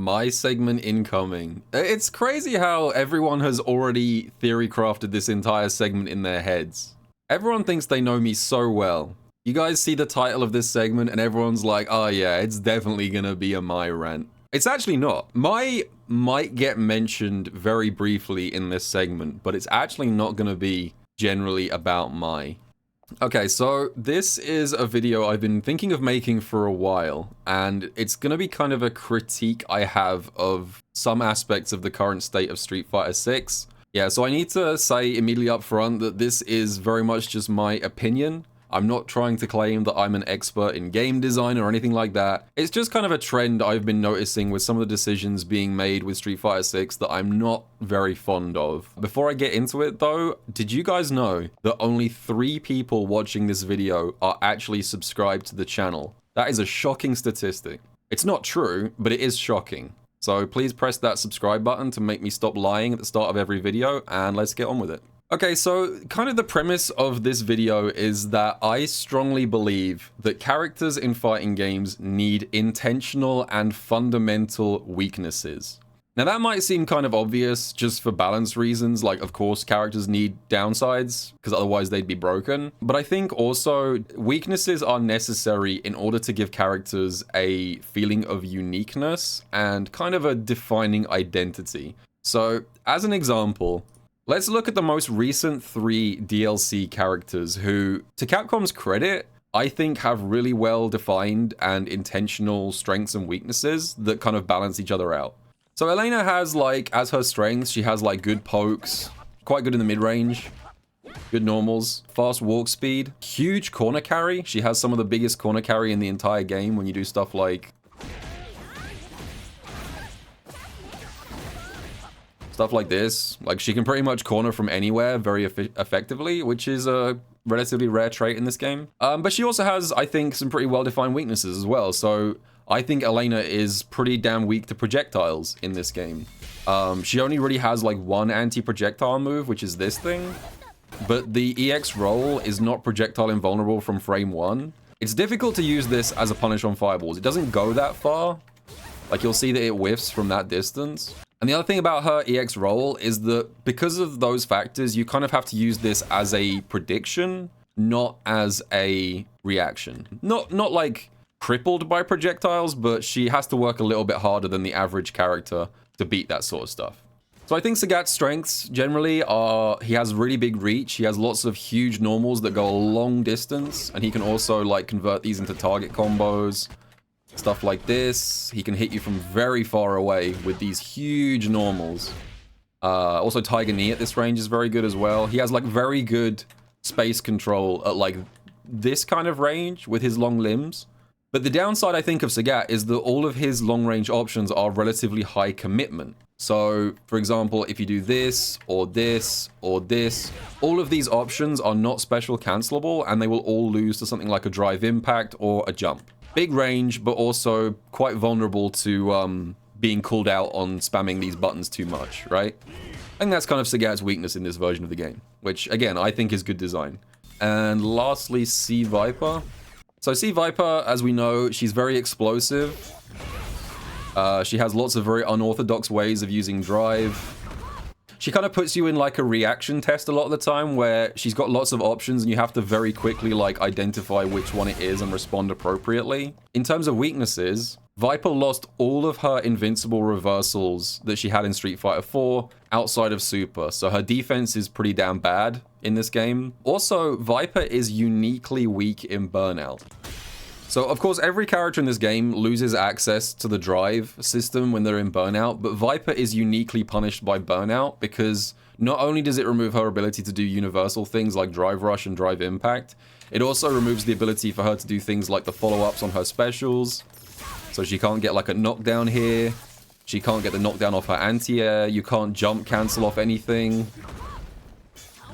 My segment incoming. It's crazy how everyone has already theory crafted this entire segment in their heads. Everyone thinks they know me so well. You guys see the title of this segment and everyone's like, oh yeah, it's definitely gonna be a My rant. It's actually not. My might get mentioned very briefly in this segment, but it's actually not gonna be generally about My. Okay, so this is a video I've been thinking of making for a while, and it's gonna be kind of a critique I have of some aspects of the current state of Street Fighter 6. Yeah, so I need to say immediately up front that this is very much just my opinion. I'm not trying to claim that I'm an expert in game design or anything like that. It's just kind of a trend I've been noticing with some of the decisions being made with Street Fighter 6 that I'm not very fond of. Before I get into it though, did you guys know that only 3 people watching this video are actually subscribed to the channel? That is a shocking statistic. It's not true, but it is shocking. So please press that subscribe button to make me stop lying at the start of every video, and let's get on with it. Okay, so kind of the premise of this video is that I strongly believe that characters in fighting games need intentional and fundamental weaknesses. Now that might seem kind of obvious just for balance reasons, like of course characters need downsides because otherwise they'd be broken. But I think also weaknesses are necessary in order to give characters a feeling of uniqueness and kind of a defining identity. So as an example, let's look at the most recent 3 DLC characters who, to Capcom's credit, I think have really well defined and intentional strengths and weaknesses that kind of balance each other out. So Elena has like, as her strengths, she has like good pokes, quite good in the mid-range, good normals, fast walk speed, huge corner carry. She has some of the biggest corner carry in the entire game when you do stuff like this. Like she can pretty much corner from anywhere very effectively, which is a relatively rare trait in this game. But she also has, I think, some pretty well-defined weaknesses as well. So I think Elena is pretty damn weak to projectiles in this game. She only really has like one anti-projectile move, which is this thing. But the EX roll is not projectile invulnerable from frame 1. It's difficult to use this as a punish on fireballs. It doesn't go that far. Like you'll see that it whiffs from that distance. And the other thing about her EX roll is that because of those factors, you kind of have to use this as a prediction, not as a reaction. Not like crippled by projectiles, but she has to work a little bit harder than the average character to beat that sort of stuff. So I think Sagat's strengths generally are, he has really big reach, he has lots of huge normals that go a long distance, and he can also like convert these into target combos. Stuff like this. He can hit you from very far away with these huge normals. Also, Tiger Knee at this range is very good as well. He has like very good space control at like this kind of range with his long limbs. But the downside, I think, of Sagat is that all of his long-range options are relatively high commitment. So, for example, if you do this, or this, or this, all of these options are not special cancelable, and they will all lose to something like a drive impact or a jump. Big range, but also quite vulnerable to being called out on spamming these buttons too much, right? I think that's kind of Sagat's weakness in this version of the game, which, again, I think is good design. And lastly, C. Viper. So C. Viper, as we know, she's very explosive. She has lots of very unorthodox ways of using drive. She kind of puts you in like a reaction test a lot of the time where she's got lots of options and you have to very quickly like identify which one it is and respond appropriately. In terms of weaknesses, Viper lost all of her invincible reversals that she had in Street Fighter 4 outside of Super, so her defense is pretty damn bad in this game. Also, Viper is uniquely weak in Burnout. So, of course, every character in this game loses access to the drive system when they're in Burnout, but Viper is uniquely punished by Burnout because not only does it remove her ability to do universal things like Drive Rush and Drive Impact, it also removes the ability for her to do things like the follow-ups on her specials. So she can't get like a knockdown here, she can't get the knockdown off her anti-air, you can't jump cancel off anything.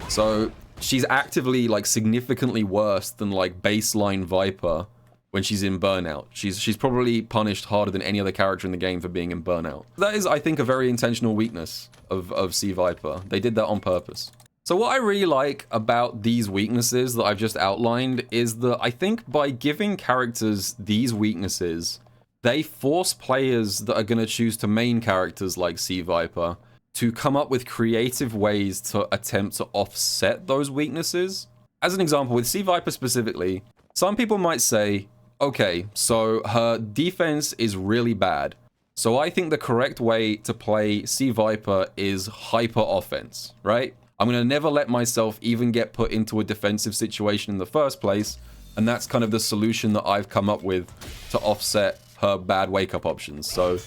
So she's actively like significantly worse than like baseline Viper when she's in Burnout. She's probably punished harder than any other character in the game for being in Burnout. That is, I think, a very intentional weakness of C. Viper. They did that on purpose. So what I really like about these weaknesses that I've just outlined is that I think by giving characters these weaknesses, they force players that are going to choose to main characters like Sea Viper to come up with creative ways to attempt to offset those weaknesses. As an example, with Sea Viper specifically, some people might say, okay, so her defense is really bad. So I think the correct way to play Sea Viper is hyper offense, right? I'm going to never let myself even get put into a defensive situation in the first place. And that's kind of the solution that I've come up with to offset her bad wake-up options. So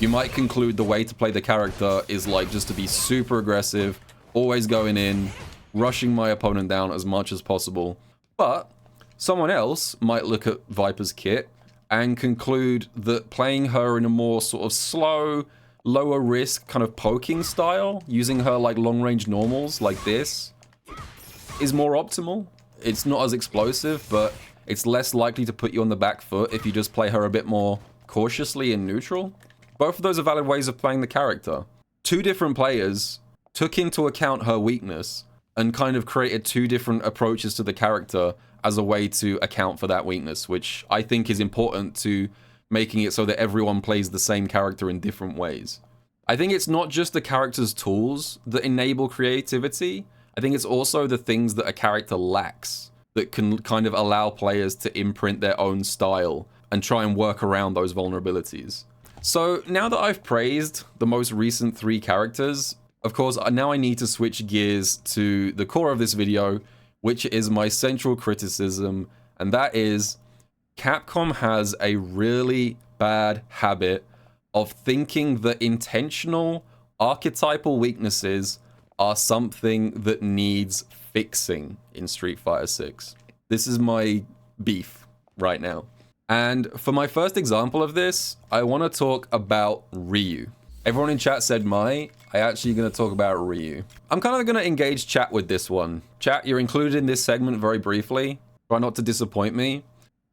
you might conclude the way to play the character is like just to be super aggressive, always going in, rushing my opponent down as much as possible. But someone else might look at Viper's kit and conclude that playing her in a more sort of slow, lower risk kind of poking style, using her like long range normals like this, is more optimal. It's not as explosive, but it's less likely to put you on the back foot if you just play her a bit more cautiously and neutral. Both of those are valid ways of playing the character. Two different players took into account her weakness and kind of created two different approaches to the character as a way to account for that weakness, which I think is important to making it so that everyone plays the same character in different ways. I think it's not just the character's tools that enable creativity. I think it's also the things that a character lacks that can kind of allow players to imprint their own style and try and work around those vulnerabilities. So now that I've praised the most recent 3 characters, of course, now I need to switch gears to the core of this video, which is my central criticism, and that is Capcom has a really bad habit of thinking that intentional archetypal weaknesses are something that needs fixing in Street Fighter 6. This is my beef right now. And for my first example of this, I want to talk about Ryu. Everyone in chat said I actually going to talk about Ryu. I'm kind of going to engage chat with this one. Chat, you're included in this segment very briefly. Try not to disappoint me.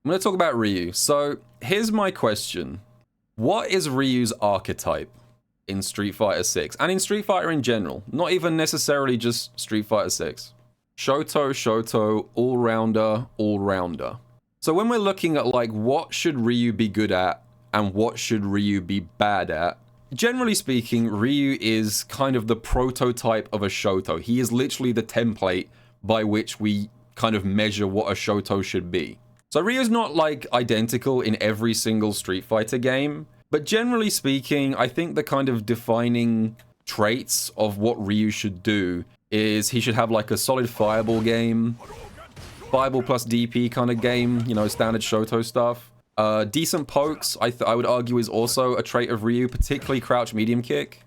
I'm going to talk about Ryu. So here's my question. What is Ryu's archetype in Street Fighter 6? And in Street Fighter in general, not even necessarily just Street Fighter 6. Shoto, all-rounder, all-rounder. So when we're looking at like what should Ryu be good at and what should Ryu be bad at, generally speaking, Ryu is kind of the prototype of a Shoto. He is literally the template by which we kind of measure what a Shoto should be. So Ryu's not like identical in every single Street Fighter game, but generally speaking, I think the kind of defining traits of what Ryu should do is he should have like a solid fireball game, fireball plus DP kind of game, you know, standard Shoto stuff. Decent pokes, I would argue, is also a trait of Ryu, particularly crouch medium kick.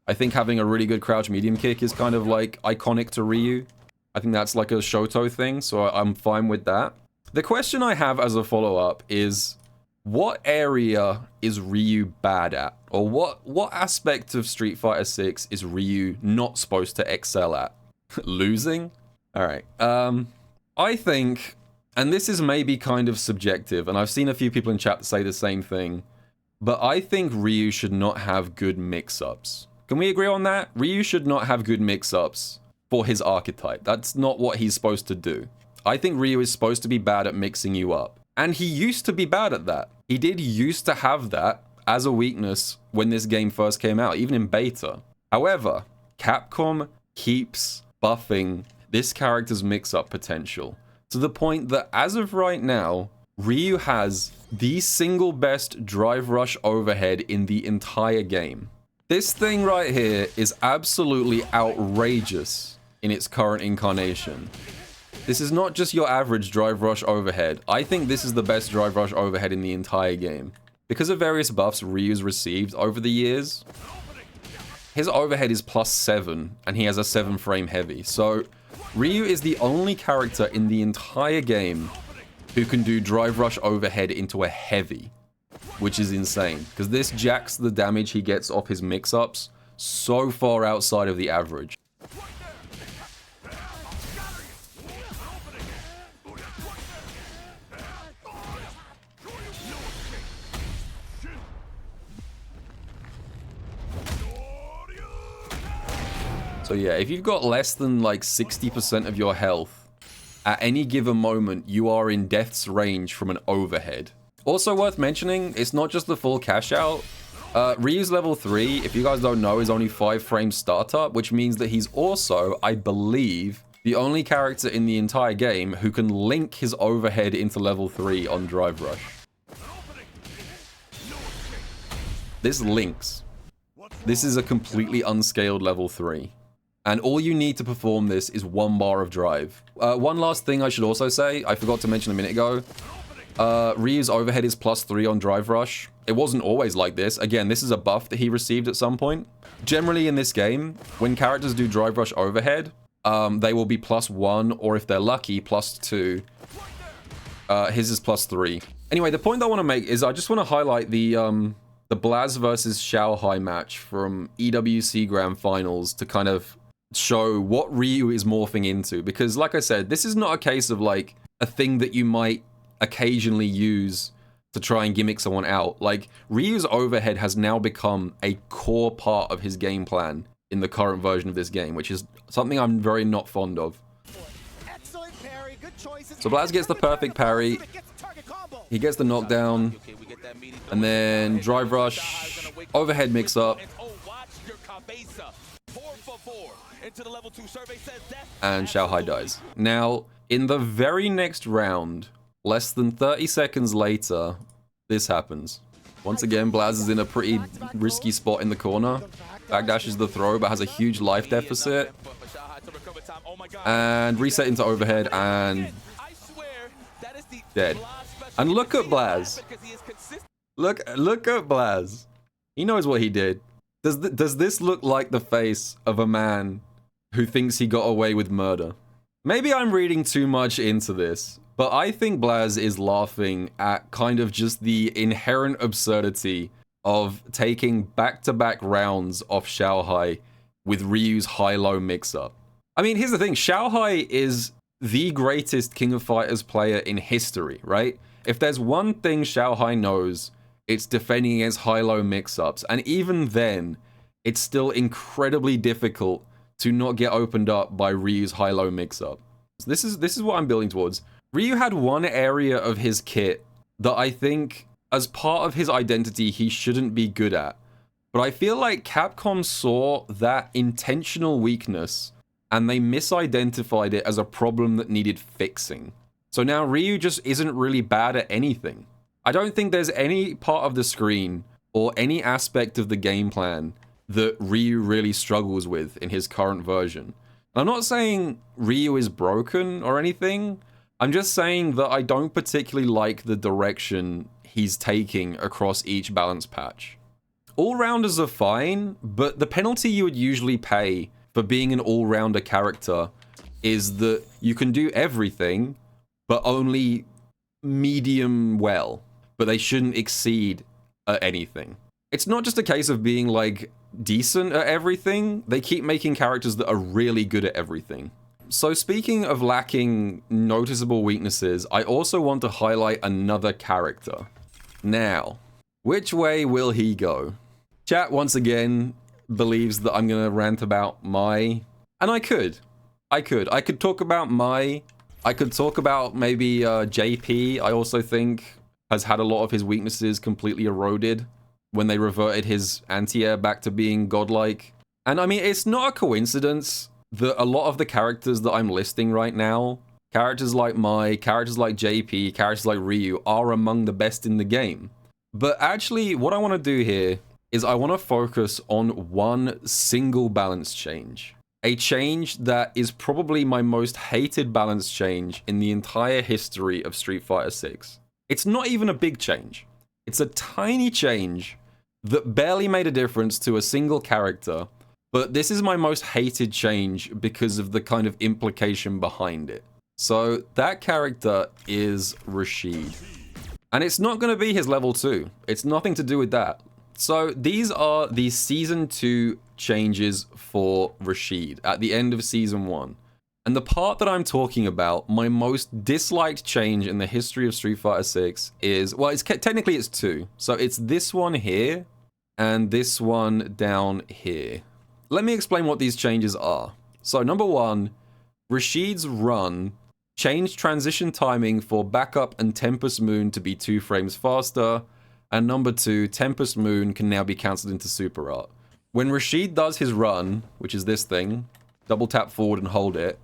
I think having a really good crouch medium kick is kind of like iconic to Ryu. I think that's like a Shoto thing, so I'm fine with that. The question I have as a follow-up is, what area is Ryu bad at? Or what aspect of Street Fighter 6 is Ryu not supposed to excel at? Losing? Alright, I think, and this is maybe kind of subjective, and I've seen a few people in chat say the same thing, but I think Ryu should not have good mix-ups. Can we agree on that? Ryu should not have good mix-ups for his archetype. That's not what he's supposed to do. I think Ryu is supposed to be bad at mixing you up. And he used to be bad at that. He did used to have that as a weakness when this game first came out, even in beta. However, Capcom keeps buffing this character's mix-up potential to the point that as of right now, Ryu has the single best drive rush overhead in the entire game. This thing right here is absolutely outrageous in its current incarnation. This is not just your average drive rush overhead. I think this is the best drive rush overhead in the entire game. Because of various buffs Ryu's received over the years, his overhead is +7, and he has a 7 frame heavy. So Ryu is the only character in the entire game who can do drive rush overhead into a heavy, which is insane. Because this jacks the damage he gets off his mix-ups so far outside of the average. So yeah, if you've got less than like 60% of your health, at any given moment, you are in death's range from an overhead. Also worth mentioning, it's not just the full cash out. Ryu's level 3, if you guys don't know, is only 5 frames startup, which means that he's also, I believe, the only character in the entire game who can link his overhead into level 3 on Drive Rush. This links. This is a completely unscaled level 3. And all you need to perform this is 1 bar of drive. One last thing I should also say, I forgot to mention a minute ago. Ryu's overhead is +3 on Drive Rush. It wasn't always like this. Again, this is a buff that he received at some point. Generally in this game, when characters do Drive Rush overhead, they will be +1, or if they're lucky, +2. His is +3. Anyway, the point I want to make is I just want to highlight the Blaz versus Xiaohai match from EWC Grand Finals to kind of show what Ryu is morphing into. Because, like I said, this is not a case of, like, a thing that you might occasionally use to try and gimmick someone out. Like, Ryu's overhead has now become a core part of his game plan in the current version of this game, which is something I'm very not fond of. So Blaz gets the perfect parry. He gets the knockdown. And then Drive Rush, overhead mix-up. And Xiaohai dies. Now, in the very next round, less than 30 seconds later, this happens. Once again, Blaz is in a pretty risky spot in the corner. Backdashes the throw, but has a huge life deficit. And reset into overhead, and dead. And look at Blaz. Look at Blaz. He knows what he did. Does this look like the face of a man who thinks he got away with murder? Maybe I'm reading too much into this, but I think Blaz is laughing at kind of just the inherent absurdity of taking back-to-back rounds off Xiaohai with Ryu's high-low mix-up. I mean, here's the thing. Xiaohai is the greatest King of Fighters player in history, right? If there's one thing Xiaohai knows, it's defending against high-low mix-ups. And even then, it's still incredibly difficult to not get opened up by Ryu's high-low mix-up. So this is what I'm building towards. Ryu had one area of his kit that I think, as part of his identity, he shouldn't be good at. But I feel like Capcom saw that intentional weakness and they misidentified it as a problem that needed fixing. So now Ryu just isn't really bad at anything. I don't think there's any part of the screen or any aspect of the game plan that Ryu really struggles with in his current version. I'm not saying Ryu is broken or anything. I'm just saying that I don't particularly like the direction he's taking across each balance patch. All-rounders are fine, but the penalty you would usually pay for being an all-rounder character is that you can do everything, but only medium well. But they shouldn't exceed at anything. It's not just a case of being, like, decent at everything. They keep making characters that are really good at everything. So speaking of lacking noticeable weaknesses, I also want to highlight another character. Now, which way will he go? Chat, once again, believes that I'm gonna rant about Mai. And I could. I could talk about Mai. I could talk about maybe JP. I also think has had a lot of his weaknesses completely eroded when they reverted his anti-air back to being godlike. And I mean, it's not a coincidence that a lot of the characters that I'm listing right now, characters like Mai, characters like JP, characters like Ryu, are among the best in the game. But actually, what I want to do here is I want to focus on one single balance change. A change that is probably my most hated balance change in the entire history of Street Fighter 6. It's not even a big change. It's a tiny change that barely made a difference to a single character, but this is my most hated change because of the kind of implication behind it. So that character is Rashid. And it's not going to be his level 2. It's nothing to do with that. So these are the Season 2 changes for Rashid at the end of Season 1. And the part that I'm talking about, my most disliked change in the history of Street Fighter 6 is, well, technically it's 2. So it's this one here and this one down here. Let me explain what these changes are. So number 1, Rashid's run Change transition timing for Backup and Tempest Moon to be 2 frames faster. And number 2, Tempest Moon can now be cancelled into Super Art. When Rashid does his run, which is this thing, double tap forward and hold it,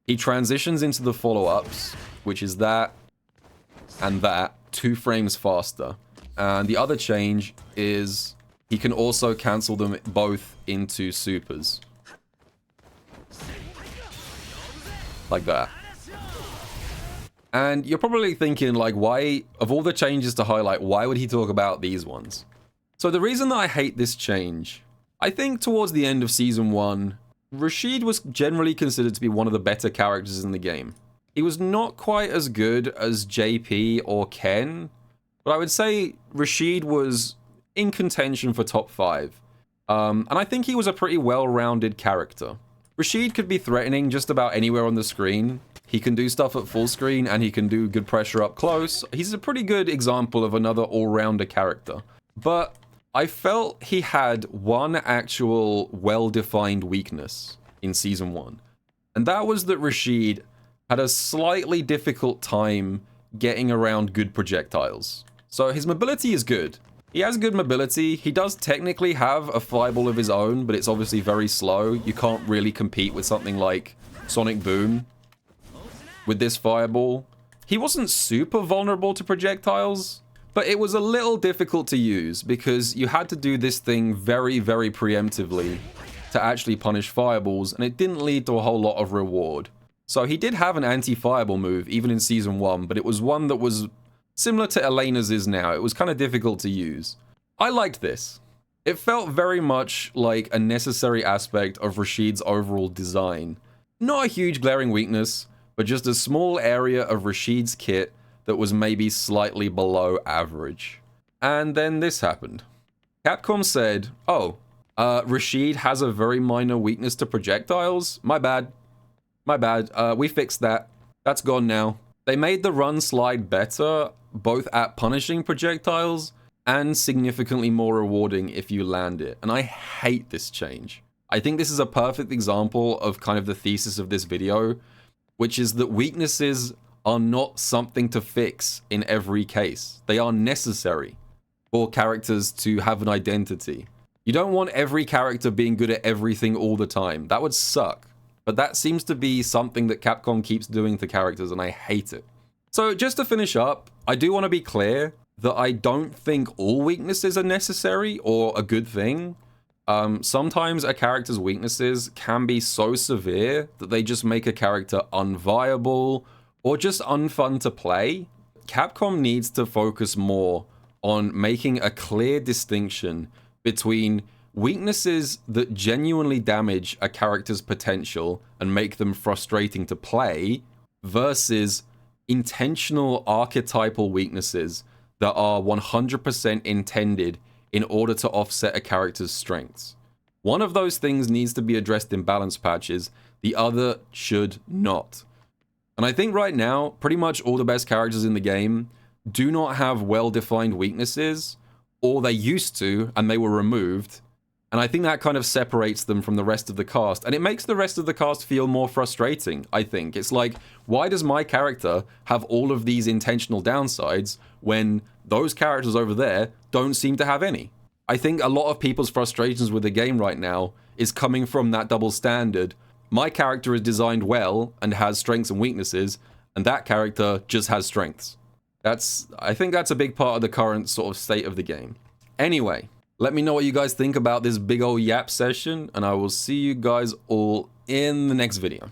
he transitions into the follow-ups, which is that and that, 2 frames faster. And the other change is he can also cancel them both into supers. Like that. And you're probably thinking, like, why, of all the changes to highlight, why would he talk about these ones? So the reason that I hate this change, I think towards the end of Season 1, Rashid was generally considered to be one of the better characters in the game. He was not quite as good as JP or Ken, but I would say Rashid was in contention for top 5. And I think he was a pretty well-rounded character. Rashid could be threatening just about anywhere on the screen. He can do stuff at full screen, and he can do good pressure up close. He's a pretty good example of another all-rounder character. But I felt he had one actual well-defined weakness in Season 1. And that was that Rashid had a slightly difficult time getting around good projectiles. So his mobility is good. He has good mobility. He does technically have a fireball of his own, but it's obviously very slow. You can't really compete with something like Sonic Boom with this fireball. He wasn't super vulnerable to projectiles, but it was a little difficult to use because you had to do this thing very, very preemptively to actually punish fireballs, and it didn't lead to a whole lot of reward. So he did have an anti-fireball move, even in Season 1, but it was one that was similar to Elena's is now. It was kind of difficult to use. I liked this. It felt very much like a necessary aspect of Rashid's overall design. Not a huge glaring weakness, but just a small area of Rashid's kit that was maybe slightly below average. And then this happened. Capcom said, oh, Rashid has a very minor weakness to projectiles? My bad. My bad. We fixed that. That's gone now. They made the run slide better, both at punishing projectiles and significantly more rewarding if you land it. And I hate this change. I think this is a perfect example of kind of the thesis of this video, which is that weaknesses are not something to fix in every case. They are necessary for characters to have an identity. You don't want every character being good at everything all the time. That would suck. But that seems to be something that Capcom keeps doing to characters, and I hate it. So just to finish up, I do want to be clear that I don't think all weaknesses are necessary or a good thing. Sometimes a character's weaknesses can be so severe that they just make a character unviable or just unfun to play. Capcom needs to focus more on making a clear distinction between weaknesses that genuinely damage a character's potential and make them frustrating to play versus intentional archetypal weaknesses that are 100% intended in order to offset a character's strengths. One of those things needs to be addressed in balance patches, the other should not. And I think right now, pretty much all the best characters in the game do not have well-defined weaknesses, or they used to, and they were removed. And I think that kind of separates them from the rest of the cast. And it makes the rest of the cast feel more frustrating, I think. It's like, why does my character have all of these intentional downsides when those characters over there don't seem to have any? I think a lot of people's frustrations with the game right now is coming from that double standard. My character is designed well and has strengths and weaknesses, and that character just has strengths. I think that's a big part of the current sort of state of the game. Anyway, let me know what you guys think about this big old yap session, and I will see you guys all in the next video.